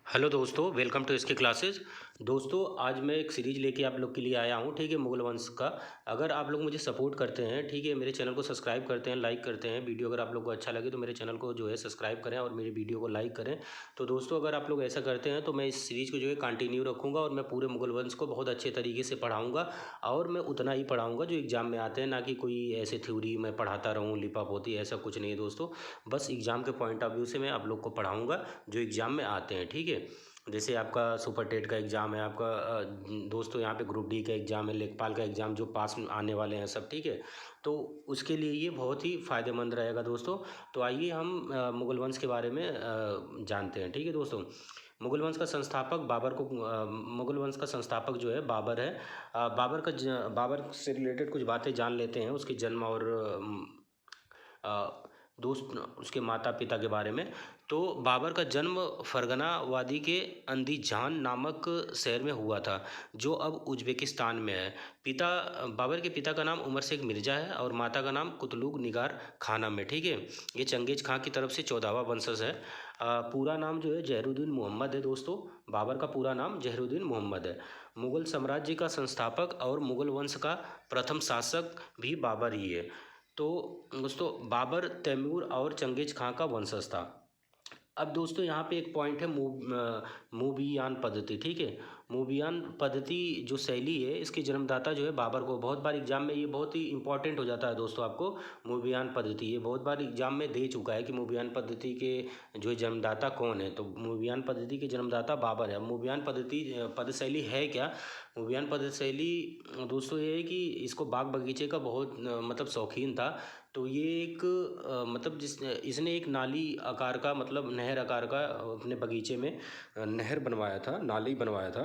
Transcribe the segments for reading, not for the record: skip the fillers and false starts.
Hello दोस्तों, welcome to इसके classes. दोस्तों, आज मैं एक सीरीज़ लेके आप लोग के लिए आया हूँ, ठीक है, मुगल वंश का। अगर आप लोग मुझे सपोर्ट करते हैं, ठीक है, मेरे चैनल को सब्सक्राइब करते हैं, लाइक करते हैं, वीडियो अगर आप लोग को अच्छा लगे तो मेरे चैनल को जो है सब्सक्राइब करें और मेरी वीडियो को लाइक करें। तो दोस्तों, अगर आप लोग ऐसा करते हैं तो मैं इस सीरीज़ को जो है कंटिन्यू रखूँगा और मैं पूरे मुगल वंश को बहुत अच्छे तरीके से पढ़ाऊँगा। और मैं उतना ही पढ़ाऊँगा जो एग्ज़ाम में आते हैं, ना कि कोई ऐसे थ्योरी मैं पढ़ाता रहूँ लिपापोती, ऐसा कुछ नहीं है दोस्तों। बस एग्ज़ाम के पॉइंट ऑफ व्यू से मैं आप लोग को पढ़ाऊँगा जो एग्ज़ाम में आते हैं, ठीक है। जैसे आपका सुपर टेट का एग्ज़ाम है, आपका दोस्तों यहाँ पे ग्रुप डी का एग्ज़ाम है, लेखपाल का एग्ज़ाम जो पास आने वाले हैं सब, ठीक है। तो उसके लिए ये बहुत ही फ़ायदेमंद रहेगा दोस्तों। तो आइए हम मुगल वंश के बारे में जानते हैं, ठीक है दोस्तों। मुगल वंश का संस्थापक बाबर को मुगल वंश का संस्थापक जो है बाबर है। बाबर से रिलेटेड कुछ बातें जान लेते हैं, उसके जन्म और अ, दोस्त उसके माता पिता के बारे में। तो बाबर का जन्म फरगना वादी के अंदीजान नामक शहर में हुआ था, जो अब उज़्बेकिस्तान में है। बाबर के पिता का नाम उमर शेख मिर्ज़ा है और माता का नाम कुतलुग निगार खानम है, ठीक है। ये चंगेज़ खां की तरफ से 14वां वंशज है। पूरा नाम जो है जहरुद्दीन मोहम्मद है दोस्तों। बाबर का पूरा नाम जहरुद्दीन मोहम्मद है। मुग़ल साम्राज्य का संस्थापक और मुग़ल वंश का प्रथम शासक भी बाबर ही है। तो दोस्तों, बाबर तैमूर और चंगेज़ खां का वंशज था। अब दोस्तों, यहाँ पे एक पॉइंट है मूबियान पद्धति, ठीक है। मूबियान पद्धति जो शैली है, इसके जन्मदाता जो है बाबर को, बहुत बार एग्जाम में ये बहुत ही इंपॉर्टेंट हो जाता है दोस्तों। आपको मूबियान पद्धति ये बहुत बार एग्जाम में दे चुका है कि मूबियान पद्धति के जो जन्मदाता कौन है। तो मूबियान पद्धति के जन्मदाता बाबर है। मूबियान पद्धति पद शैली है क्या? मूबियान पद शैली दोस्तों ये है कि इसको बाग बगीचे का बहुत मतलब शौकीन था। तो ये एक मतलब इसने एक नाली आकार का, मतलब नहर आकार का अपने बगीचे में नहर बनवाया था, नाली बनवाया था,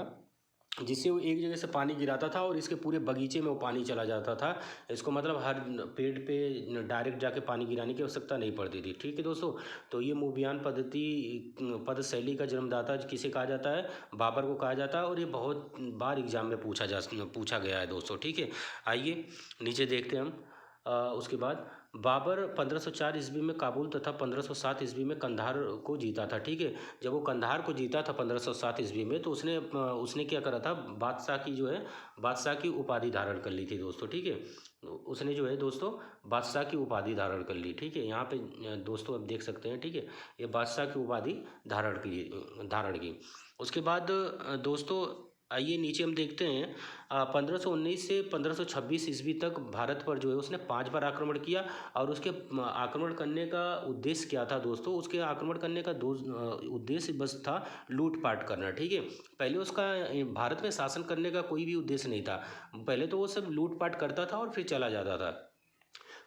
जिससे वो एक जगह से पानी गिराता था और इसके पूरे बगीचे में वो पानी चला जाता था। इसको मतलब हर पेड़ पे डायरेक्ट जाके पानी गिराने की आवश्यकता नहीं पड़ती थी, ठीक है दोस्तों। तो ये मूबियान पद्धति पद शैली का जन्मदाता किसे कहा जाता है? बाबर को कहा जाता है। और ये बहुत बार एग्जाम में पूछा गया है दोस्तों, ठीक है। आइए नीचे देखते हैं हम। उसके बाद बाबर 1504 ईस्वी में काबुल तथा 1507 ईस्वी में कंधार को जीता था, ठीक है। जब वो कंधार को जीता था 1507 ईस्वी में, तो उसने क्या करा था, बादशाह की जो है बादशाह की उपाधि धारण कर ली थी दोस्तों, ठीक है। उसने जो है दोस्तों बादशाह की उपाधि धारण कर ली, ठीक है। यहाँ पे दोस्तों आप देख सकते हैं, ठीक है, ये बादशाह की उपाधि धारण की। उसके बाद दोस्तों आइए नीचे हम देखते हैं। 1519 से 1526 ईस्वी तक भारत पर जो है उसने 5 बार आक्रमण किया। और उसके आक्रमण करने का उद्देश्य क्या था दोस्तों? उसके आक्रमण करने का उद्देश्य बस था लूटपाट करना, ठीक है। पहले उसका भारत में शासन करने का कोई भी उद्देश्य नहीं था। पहले तो वो सब लूटपाट करता था और फिर चला जाता था।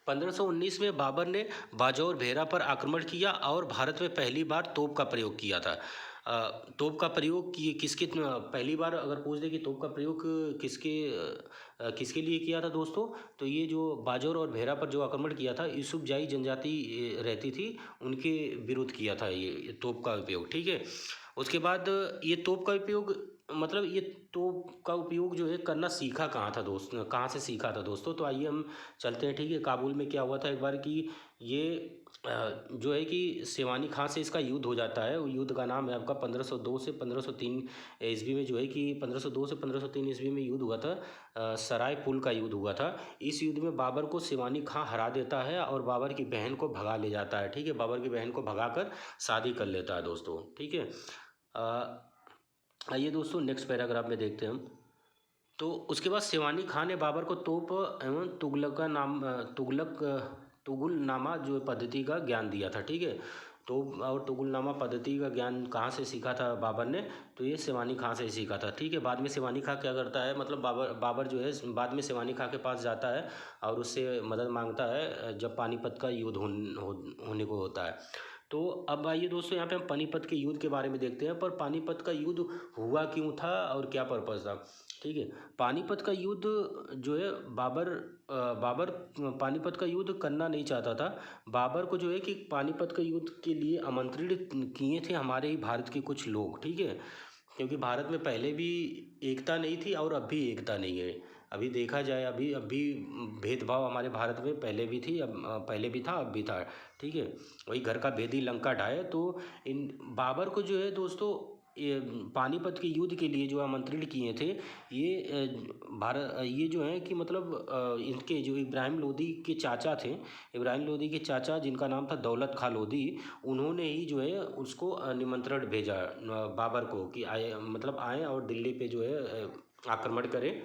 1519 में बाबर ने बाजौर भेरा पर आक्रमण किया और भारत में पहली बार तोप का प्रयोग किया था। तोप का प्रयोग पहली बार अगर पूछ दे कि तोप का प्रयोग किसके लिए किया था दोस्तों, तो ये जो बाजौर और भेरा पर जो आक्रमण किया था, यूसुफजाई जनजाति रहती थी, उनके विरुद्ध किया था ये तोप का उपयोग, ठीक है। उसके बाद ये तोप का उपयोग मतलब ये तोप का उपयोग जो है करना सीखा कहाँ था दोस्त, कहाँ से सीखा था दोस्तों? तो आइए हम चलते हैं, ठीक है। काबुल में क्या हुआ था एक बार कि ये जो है कि शिवानी खां से इसका युद्ध हो जाता है। वो युद्ध का नाम है आपका 1502 से 1503 ईस्वी में, जो है कि 1502 से 1503 ईस्वी में युद्ध हुआ था। सराय पुल का युद्ध हुआ था। इस युद्ध में बाबर को शिवानी खां हरा देता है और बाबर की बहन को भगा ले जाता है, ठीक है। बाबर की बहन को भगा कर शादी कर लेता है दोस्तों, ठीक है। आइए दोस्तों नेक्स्ट पैराग्राफ में देखते हैं हम। तो उसके बाद शिवानी खां ने बाबर को तोप एवं तुगलनामा जो पद्धति का ज्ञान दिया था, ठीक है। तोप और तुगलनामा पद्धति का ज्ञान कहाँ से सीखा था बाबर ने? तो ये शिवानी खां से ही सीखा था, ठीक है। बाद में शिवानी खां क्या करता है, मतलब बाबर जो है बाद में शिवानी खां के पास जाता है और उससे मदद मांगता है जब पानीपत का युद्ध होने को होता है। तो अब आइए दोस्तों, यहाँ पे हम पानीपत के युद्ध के बारे में देखते हैं। पर पानीपत का युद्ध हुआ क्यों था और क्या पर्पज़ था, ठीक है। पानीपत का युद्ध जो है बाबर पानीपत का युद्ध करना नहीं चाहता था। बाबर को जो है कि पानीपत का युद्ध के लिए आमंत्रित किए थे हमारे ही भारत के कुछ लोग, ठीक है। क्योंकि भारत में पहले भी एकता नहीं थी और अब भी एकता नहीं है। अभी देखा जाए, अब भी भेदभाव हमारे भारत में पहले भी थी, अब पहले भी था, अब भी था, ठीक है। वही घर का भेदी लंका ढाए। तो इन बाबर को जो है दोस्तों ये पानीपत के युद्ध के लिए जो आमंत्रित किए थे, ये ये जो हैं कि मतलब इनके जो इब्राहिम लोदी के चाचा थे, इब्राहिम लोदी के चाचा जिनका नाम था दौलत खां लोदी, उन्होंने ही जो है उसको निमंत्रण भेजा बाबर को कि आए, मतलब आएँ और दिल्ली पे जो है आक्रमण करें।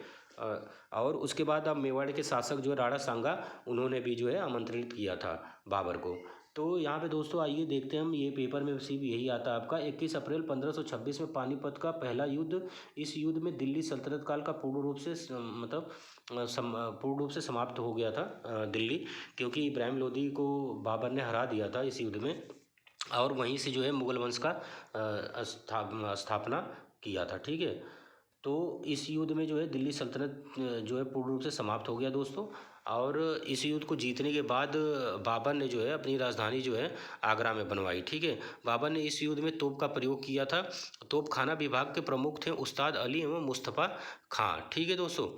और उसके बाद अब मेवाड़ के शासक जो है राणा सांगा, उन्होंने भी जो है आमंत्रित किया था बाबर को। तो यहाँ पे दोस्तों आइए देखते हैं हम, ये पेपर में सिर्फ यही आता है आपका। 21 अप्रैल 1526 में पानीपत का पहला युद्ध। इस युद्ध में दिल्ली सल्तनत काल का पूर्ण रूप से मतलब पूर्ण रूप से समाप्त हो गया था दिल्ली, क्योंकि इब्राहिम लोदी को बाबर ने हरा दिया था इस युद्ध में, और वहीं से जो है मुगल वंश का स्थापना किया था। ठीक है, तो इस युद्ध में जो है दिल्ली सल्तनत जो है पूर्ण रूप से समाप्त हो गया दोस्तों। और इस युद्ध को जीतने के बाद बाबर ने जो है अपनी राजधानी जो है आगरा में बनवाई। ठीक है, बाबर ने इस युद्ध में तोप का प्रयोग किया था। तोप खाना विभाग के प्रमुख थे उस्ताद अली एवं मुस्तफ़ा खां। ठीक है दोस्तों,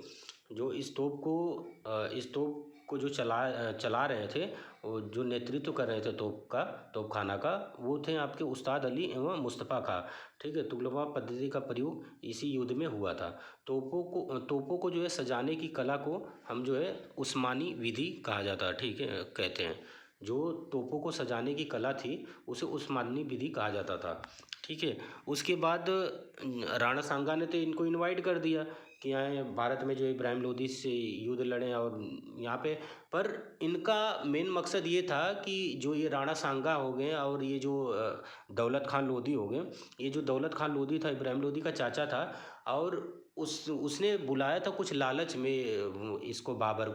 जो इस तोप को जो चला रहे थे, वो जो नेतृत्व कर रहे थे तोप खाना का, वो थे आपके उस्ताद अली एवं मुस्तफ़ा खां। ठीक है, तुगलक पद्धति का प्रयोग इसी युद्ध में हुआ था। तोपों को जो है सजाने की कला को हम जो है उस्मानी विधि कहा जाता है। ठीक है, कहते हैं जो तोपों को सजाने की कला थी उसे उस्मानी विधि कहा जाता था। ठीक है, उसके बाद राणा सांगा ने तो इनको इनवाइट कर दिया कि यहाँ भारत में जो इब्राहिम लोदी से युद्ध लड़ें, और यहाँ पे पर इनका मेन मकसद ये था कि जो ये राणा सांगा हो गए और ये जो दौलत खान लोदी हो गए, ये जो दौलत खान लोदी था इब्राहिम लोदी का चाचा था, और उसने बुलाया था कुछ लालच में इसको बाबर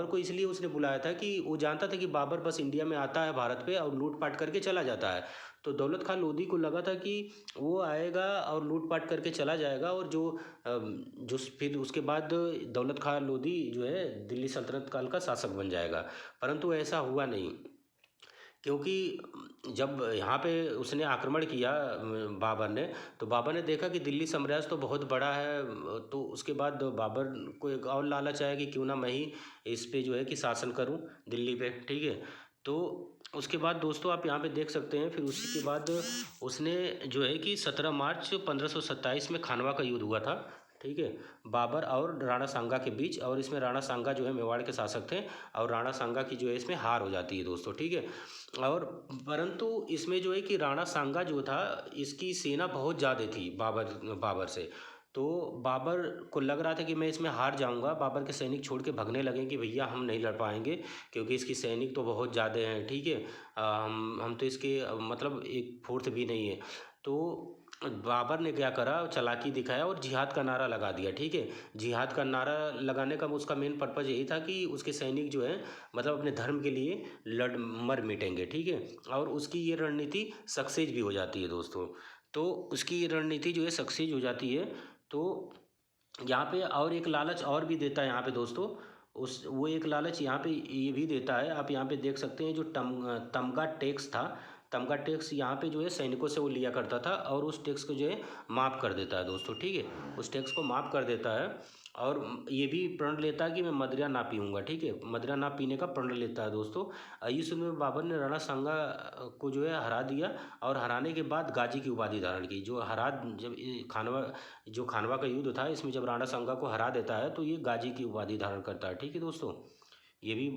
को इसलिए उसने बुलाया था कि वो जानता था कि बाबर बस इंडिया में आता है भारत पे और लूटपाट करके चला जाता है। तो दौलत खान लोदी को लगा था कि वो आएगा और लूटपाट करके चला जाएगा, और जो फिर उसके बाद दौलत खान लोदी जो है दिल्ली सल्तनत काल का शासक बन जाएगा। परंतु ऐसा हुआ नहीं, क्योंकि जब यहाँ पे उसने आक्रमण किया बाबर ने, तो बाबर ने देखा कि दिल्ली साम्राज्य तो बहुत बड़ा है। तो उसके बाद बाबर को एक और लालच आया कि क्यों ना मैं ही इस पे जो है कि शासन करूँ दिल्ली पे। ठीक है, तो उसके बाद दोस्तों आप यहाँ पे देख सकते हैं, फिर उसी के बाद उसने जो है कि 17 मार्च 1527 में खानवा का युद्ध हुआ था। ठीक है, बाबर और राणा सांगा के बीच, और इसमें राणा सांगा जो है मेवाड़ के शासक थे, और राणा सांगा की जो है इसमें हार हो जाती है दोस्तों। ठीक है, और परंतु इसमें जो है कि राणा सांगा जो था, इसकी सेना बहुत ज़्यादा थी बाबर से। तो बाबर को लग रहा था कि मैं इसमें हार जाऊंगा। बाबर के सैनिक छोड़ के भगने लगे कि भैया हम नहीं लड़ पाएंगे, क्योंकि इसकी सैनिक तो बहुत ज़्यादा हैं। ठीक है, हम तो इसके मतलब एक फोर्थ भी नहीं है। तो बाबर ने क्या करा, चालाकी दिखाया और जिहाद का नारा लगा दिया। ठीक है, जिहाद का नारा लगाने का उसका मेन पर्पज़ यही था कि उसके सैनिक जो है मतलब अपने धर्म के लिए मर मिटेंगे। ठीक है, और उसकी ये रणनीति सक्सेस भी हो जाती है दोस्तों। तो उसकी ये रणनीति जो है सक्सेस हो जाती है। तो यहाँ पे और एक लालच और भी देता है यहाँ पे दोस्तों, वो एक लालच यहाँ पे ये भी देता है। आप यहाँ पे देख सकते हैं जो तमगा टैक्स था, तमगा टैक्स यहाँ पे जो है सैनिकों से वो लिया करता था, और उस टैक्स को जो है माफ़ कर देता है दोस्तों। ठीक है, उस टैक्स को माफ़ कर देता है, और ये भी प्रण लेता है कि मैं मदिरा ना पीऊँगा। ठीक है, मदिरा ना पीने का प्रण लेता है दोस्तों। इस समय बाबर ने राणा सांगा को जो है हरा दिया, और हराने के बाद गाजी की उपाधि धारण की। जब खानवा का युद्ध था, इसमें जब राणा सांगा को हरा देता है तो ये गाजी की उपाधि धारण करता है। ठीक है दोस्तों, ये भी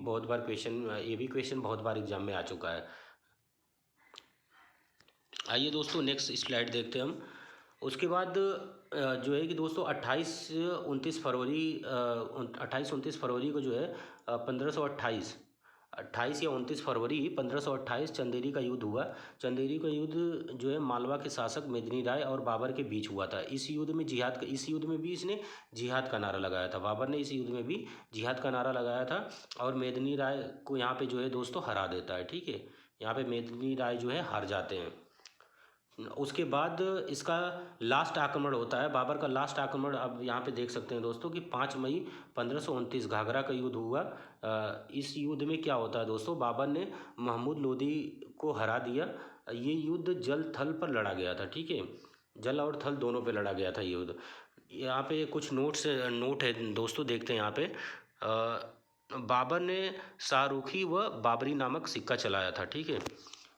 क्वेश्चन बहुत बार एग्जाम में आ चुका है। आइए दोस्तों नेक्स्ट स्लाइड देखते हैं हम। उसके बाद जो है कि दोस्तों 28-29 फरवरी को जो है 28 या 29 फरवरी 1528 चंदेरी का युद्ध हुआ। चंदेरी का युद्ध जो है मालवा के शासक मेदिनी राय और बाबर के बीच हुआ था। इस युद्ध में भी इसने जिहाद का नारा लगाया था। बाबर ने इस युद्ध में भी जिहाद का नारा लगाया था, और मेदिनी राय को यहाँ पे जो है दोस्तों हरा देता है। ठीक है, यहाँ पे मेदिनी राय जो है हार जाते हैं। उसके बाद इसका लास्ट आक्रमण होता है, बाबर का लास्ट आक्रमण अब यहाँ पे देख सकते हैं दोस्तों कि 5 मई 1529 घाघरा का युद्ध हुआ। इस युद्ध में क्या होता है दोस्तों, बाबर ने महमूद लोदी को हरा दिया। ये युद्ध जल थल पर लड़ा गया था। ठीक है, जल और थल दोनों पे लड़ा गया था ये युद्ध। यहाँ पे कुछ नोट है दोस्तों, देखते हैं यहाँ पे। बाबर ने शाहरुखी व बाबरी नामक सिक्का चलाया था। ठीक है,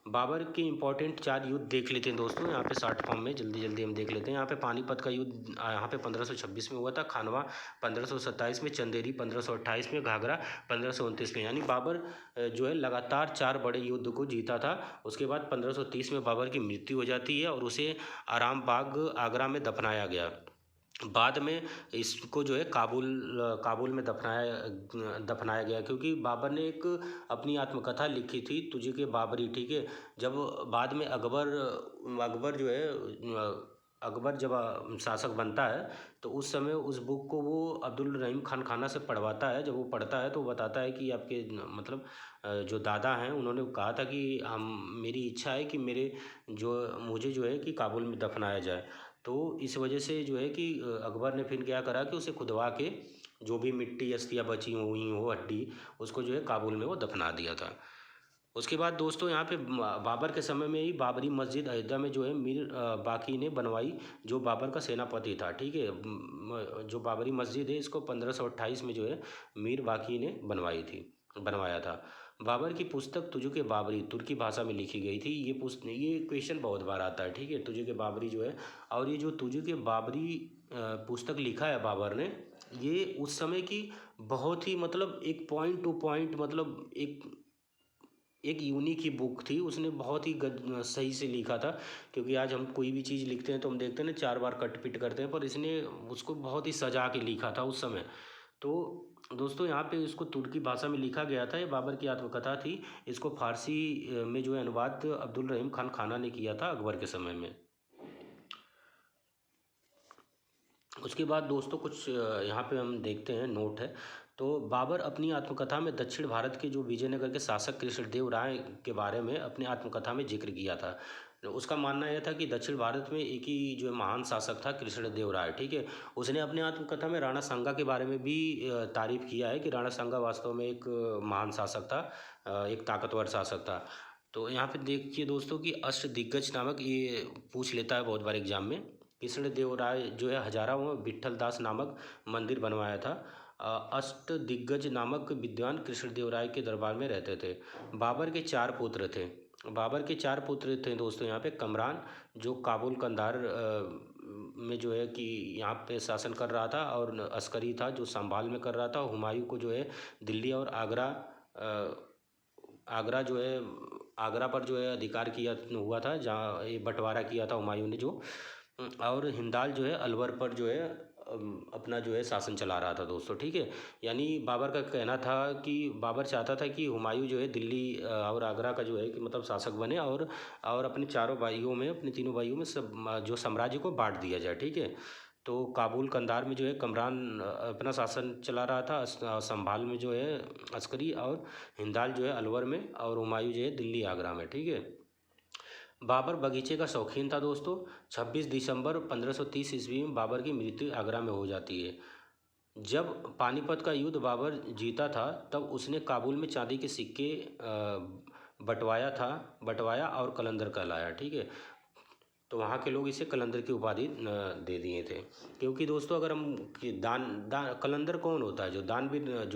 बाबर के इंपॉर्टेंट 4 युद्ध देख लेते हैं दोस्तों, यहाँ पे शॉर्ट फॉर्म में जल्दी जल्दी हम देख लेते हैं। यहाँ पे पानीपत का युद्ध यहाँ पे 1526 में हुआ था, खानवा 1527 में, चंदेरी 1528 में, घाघरा 1529 में। यानी बाबर जो है लगातार 4 बड़े युद्ध को जीता था। उसके बाद 1530 में बाबर की मृत्यु हो जाती है और उसे आराम बाग आगरा में दफनाया गया। बाद में इसको जो है काबुल में दफनाया गया, क्योंकि बाबर ने एक अपनी आत्मकथा लिखी थी तुझे के बाबरी, ठीक है। जब बाद में अकबर जो है अकबर जब शासक बनता है तो उस समय उस बुक को वो अब्दुल रहीम खान खाना से पढ़वाता है। जब वो पढ़ता है तो वो बताता है कि आपके मतलब जो दादा हैं उन्होंने कहा था कि मेरी इच्छा है कि मुझे जो है कि काबुल में दफनाया जाए। तो इस वजह से जो है कि अकबर ने फिर क्या करा कि उसे खुदवा के जो भी मिट्टी अस्थियाँ बची हुई हो हड्डी, उसको जो है काबुल में वो दफना दिया था। उसके बाद दोस्तों यहाँ पे बाबर के समय में ही बाबरी मस्जिद अयोध्या में जो है मीर बाकी ने बनवाई, जो बाबर का सेनापति था, ठीक है। जो बाबरी मस्जिद है इसको 1528 में जो है मीर बाकी ने बनवाया था। बाबर की पुस्तक तुझे के बाबरी तुर्की भाषा में लिखी गई थी। ये क्वेश्चन बहुत बार आता है, ठीक है। तुझे के बाबरी जो है, और ये जो तुझे के बाबरी पुस्तक लिखा है बाबर ने, ये उस समय की बहुत ही मतलब एक पॉइंट टू पॉइंट मतलब एक यूनिक ही बुक थी। उसने बहुत ही सही से लिखा था, क्योंकि आज हम कोई भी चीज़ लिखते हैं तो हम देखते हैं ना 4 बार कट पिट करते हैं, पर इसने उसको बहुत ही सजा के लिखा था उस समय। तो दोस्तों यहाँ पे इसको तुर्की भाषा में लिखा गया था। ये बाबर की आत्मकथा थी। इसको फारसी में जो है अनुवाद अब्दुल रहीम खान खाना ने किया था अकबर के समय में। उसके बाद दोस्तों कुछ यहाँ पे हम देखते हैं नोट है। तो बाबर अपनी आत्मकथा में दक्षिण भारत के जो विजयनगर के शासक कृष्णदेव राय के बारे में अपनी आत्मकथा में जिक्र किया था। उसका मानना यह था कि दक्षिण भारत में एक ही जो महान शासक था कृष्णदेव राय, ठीक है। उसने अपनी आत्मकथा में राणा सांगा के बारे में भी तारीफ किया है कि राणा सांगा वास्तव में एक महान शासक था, एक ताकतवर शासक था। तो यहाँ पे देखिए दोस्तों कि अष्टदिग्गज नामक, ये पूछ लेता है बहुत बार एग्जाम में, कृष्णदेव राय जो है हजारावां विट्ठल दास नामक मंदिर बनवाया था। अष्टदिग्गज नामक विद्वान कृष्णदेव राय के दरबार में रहते थे। बाबर के 4 पुत्र थे। बाबर के 4 पुत्र थे दोस्तों यहाँ पे, कमरान जो काबुल कंधार में जो है कि यहाँ पे शासन कर रहा था, और अस्करी था जो संभाल में कर रहा था। हुमायूं को जो है दिल्ली और आगरा जो है आगरा पर जो है अधिकार किया हुआ था, जहाँ ये बंटवारा किया था हुमायूं ने जो। और हिंदाल जो है अलवर पर जो है अपना जो है शासन चला रहा था दोस्तों, ठीक है। यानी बाबर का कहना था कि बाबर चाहता था कि हुमायूं जो है दिल्ली और आगरा का जो है कि मतलब शासक बने, और अपने अपने तीनों भाइयों में सब जो साम्राज्य को बांट दिया जाए, ठीक है। तो काबुल कंधार में जो है कमरान अपना शासन चला रहा था, संभाल में जो है अस्करी, और हिंदाल जो है अलवर में, और हुमायूं जो है दिल्ली आगरा में, ठीक है। बाबर बगीचे का शौकीन था दोस्तों। 26 दिसंबर 1530 ईस्वी में बाबर की मृत्यु आगरा में हो जाती है। जब पानीपत का युद्ध बाबर जीता था तब उसने काबुल में चांदी के सिक्के बंटवाया और कलंदर कहलाया, ठीक है। तो वहाँ के लोग इसे कलंदर की उपाधि दे दिए थे, क्योंकि दोस्तों अगर हम कलंदर कौन होता है, जो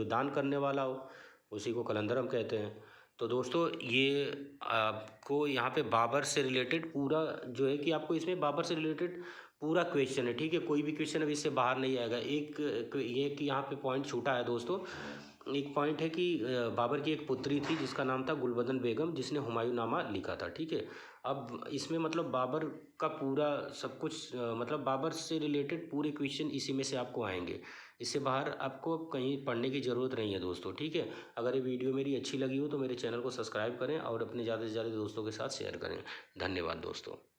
दान करने वाला हो उसी को कलंदर हम कहते हैं। तो दोस्तों ये आपको यहाँ पे बाबर से रिलेटेड पूरा जो है कि आपको इसमें बाबर से रिलेटेड पूरा क्वेश्चन है, ठीक है। कोई भी क्वेश्चन अभी इससे बाहर नहीं आएगा। ये कि यहाँ पे पॉइंट छूटा है दोस्तों। एक पॉइंट है कि बाबर की एक पुत्री थी जिसका नाम था गुलबदन बेगम, जिसने हुमायूंनामा लिखा था, ठीक है। अब इसमें मतलब बाबर का पूरा सब कुछ मतलब बाबर से रिलेटेड पूरे क्वेश्चन इसी में से आपको आएंगे। इससे बाहर आपको कहीं पढ़ने की ज़रूरत नहीं है दोस्तों, ठीक है। अगर ये वीडियो मेरी अच्छी लगी हो तो मेरे चैनल को सब्सक्राइब करें और अपने ज़्यादा से ज़्यादा दोस्तों के साथ शेयर करें। धन्यवाद दोस्तों।